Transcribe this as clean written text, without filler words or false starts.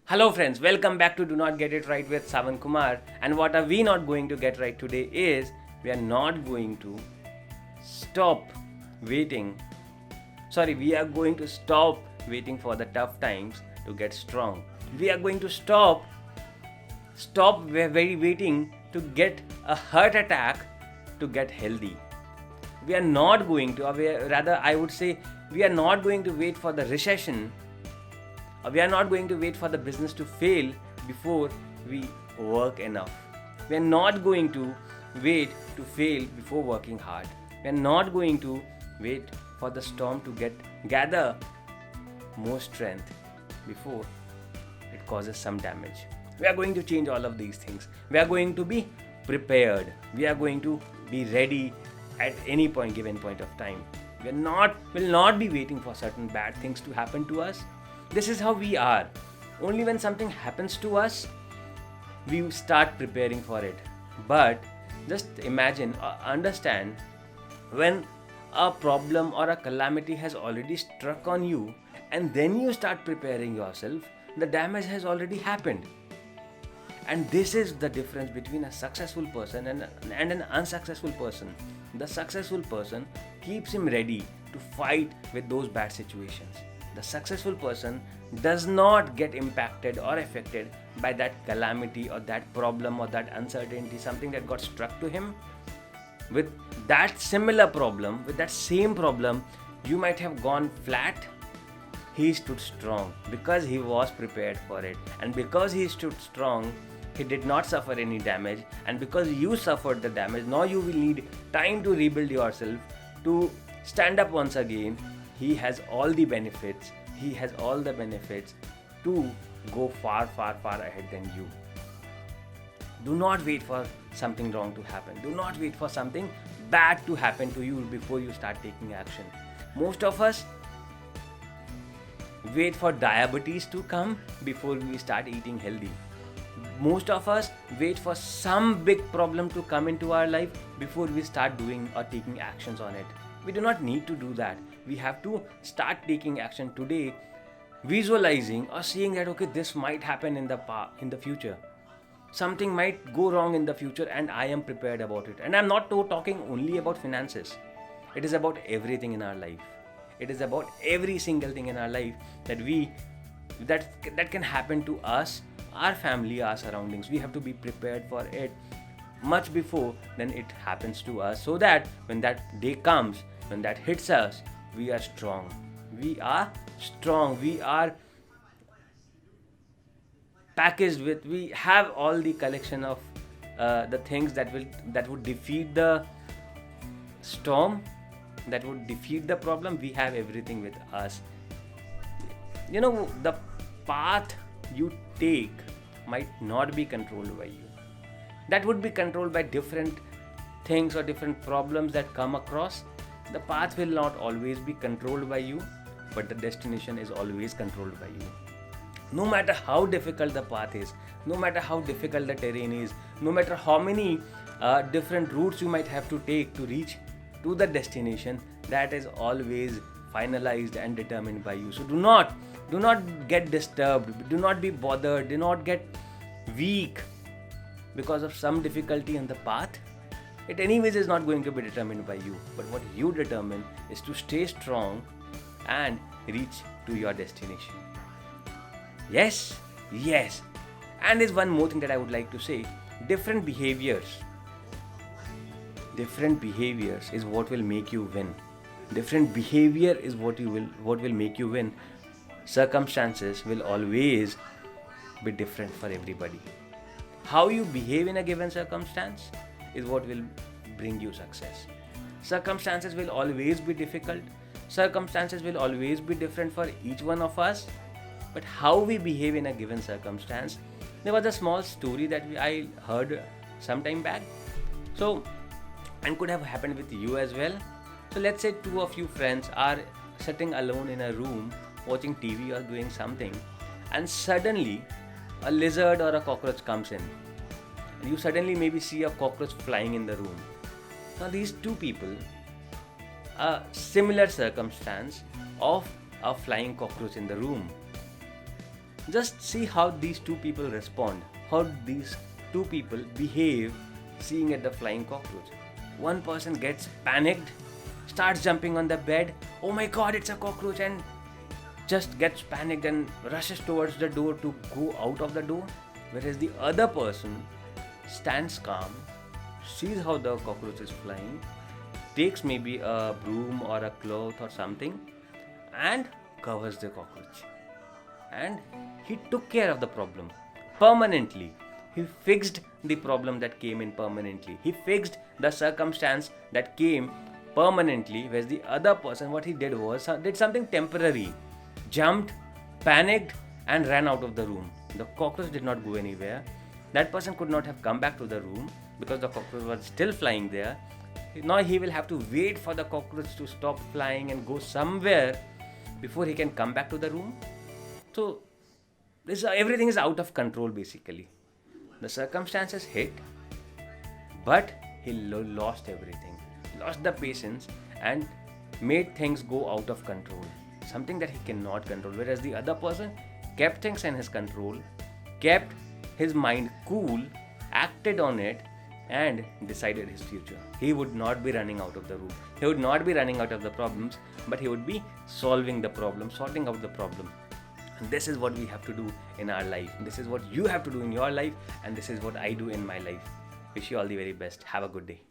Hello, friends. Welcome back to Do Not Get It Right with Savan Kumar. And what are we not going to get right today is we are not going to stop waiting. Sorry, we are going to stop waiting for the tough times to get strong. We are going to stop very waiting to get a heart attack to get healthy. We are not going to, or rather, I would say, we are not going to wait for the recession. We are not going to wait for the business to fail before we work enough. We are not going to wait to fail before working hard. We are not going to wait for the storm to gather more strength before it causes some damage. We are going to change all of these things. We are going to be prepared. We are going to be ready at any given point of time. Will not be waiting for certain bad things to happen to us. This is how we are. Only when something happens to us, we start preparing for it. But just imagine, understand, when a problem or a calamity has already struck on you and then you start preparing yourself, the damage has already happened. And this is the difference between a successful person and an unsuccessful person. The successful person keeps him ready to fight with those bad situations. The successful person does not get impacted or affected by that calamity or that problem or that uncertainty, something that got struck to him. With that similar problem, with that same problem, you might have gone flat. He stood strong because he was prepared for it. And because he stood strong, he did not suffer any damage. And because you suffered the damage, now you will need time to rebuild yourself, to stand up once again. He has all the benefits. He has all the benefits to go far, far, far ahead than you. Do not wait for something wrong to happen. Do not wait for something bad to happen to you before you start taking action. Most of us wait for diabetes to come before we start eating healthy. Most of us wait for some big problem to come into our life before we start doing or taking actions on it. We do not need to do that. We have to start taking action today, visualizing or seeing that okay, this might happen in the future. Something might go wrong in the future and I am prepared about it. And I'm not talking only about finances. It is about everything in our life. It is about every single thing in our life that can happen to us, our family, our surroundings. We have to be prepared for it much before then it happens to us, so that when that day comes, when that hits us, we are strong. We are strong. We are packaged with. We have all the collection of the things that would defeat the storm, that would defeat the problem. We have everything with us. The path you take might not be controlled by you. That would be controlled by different things or different problems that come across. The path will not always be controlled by you, but the destination is always controlled by you. No matter how difficult the path is, no matter how difficult the terrain is, no matter how many different routes you might have to take to reach to the destination, that is always finalized and determined by you. So do not get disturbed, do not be bothered, do not get weak because of some difficulty in the path. It anyways is not going to be determined by you, but what you determine is to stay strong and reach to your destination. Yes. And there's one more thing that I would like to say. Different behaviors is what will make you win. Different behavior is what will make you win. Circumstances will always be different for everybody. How you behave in a given circumstance is what will bring you success. Circumstances will always be difficult. Circumstances will always be different for each one of us. But how we behave in a given circumstance. There was a small story that I heard some time back. So, and could have happened with you as well. So let's say two of you friends are sitting alone in a room watching TV or doing something, and suddenly a lizard or a cockroach comes in. You suddenly maybe see a cockroach flying in the room. Now these two people, a similar circumstance of a flying cockroach in the room. Just see how these two people respond, how these two people behave seeing at the flying cockroach. One person gets panicked, starts jumping on the bed, oh my god, it's a cockroach, and just gets panicked and rushes towards the door to go out of the door. Whereas the other person stands calm, sees how the cockroach is flying, takes maybe a broom or a cloth or something, and covers the cockroach. And he took care of the problem permanently. He fixed the problem that came in permanently. He fixed the circumstance that came permanently. Whereas the other person, what he did was did something temporary, jumped, panicked, and ran out of the room. The cockroach did not go anywhere. That person could not have come back to the room because the cockroach was still flying there. Now he will have to wait for the cockroach to stop flying and go somewhere before he can come back to the room. So everything is out of control basically. The circumstances hit, but he lost everything, lost the patience, and made things go out of control. Something that he cannot control. Whereas the other person kept things in his control, kept his mind cool, acted on it, and decided his future. He would not be running out of the room. He would not be running out of the problems, but he would be solving the problem, sorting out the problem. And this is what we have to do in our life. This is what you have to do in your life, and this is what I do in my life. Wish you all the very best. Have a good day.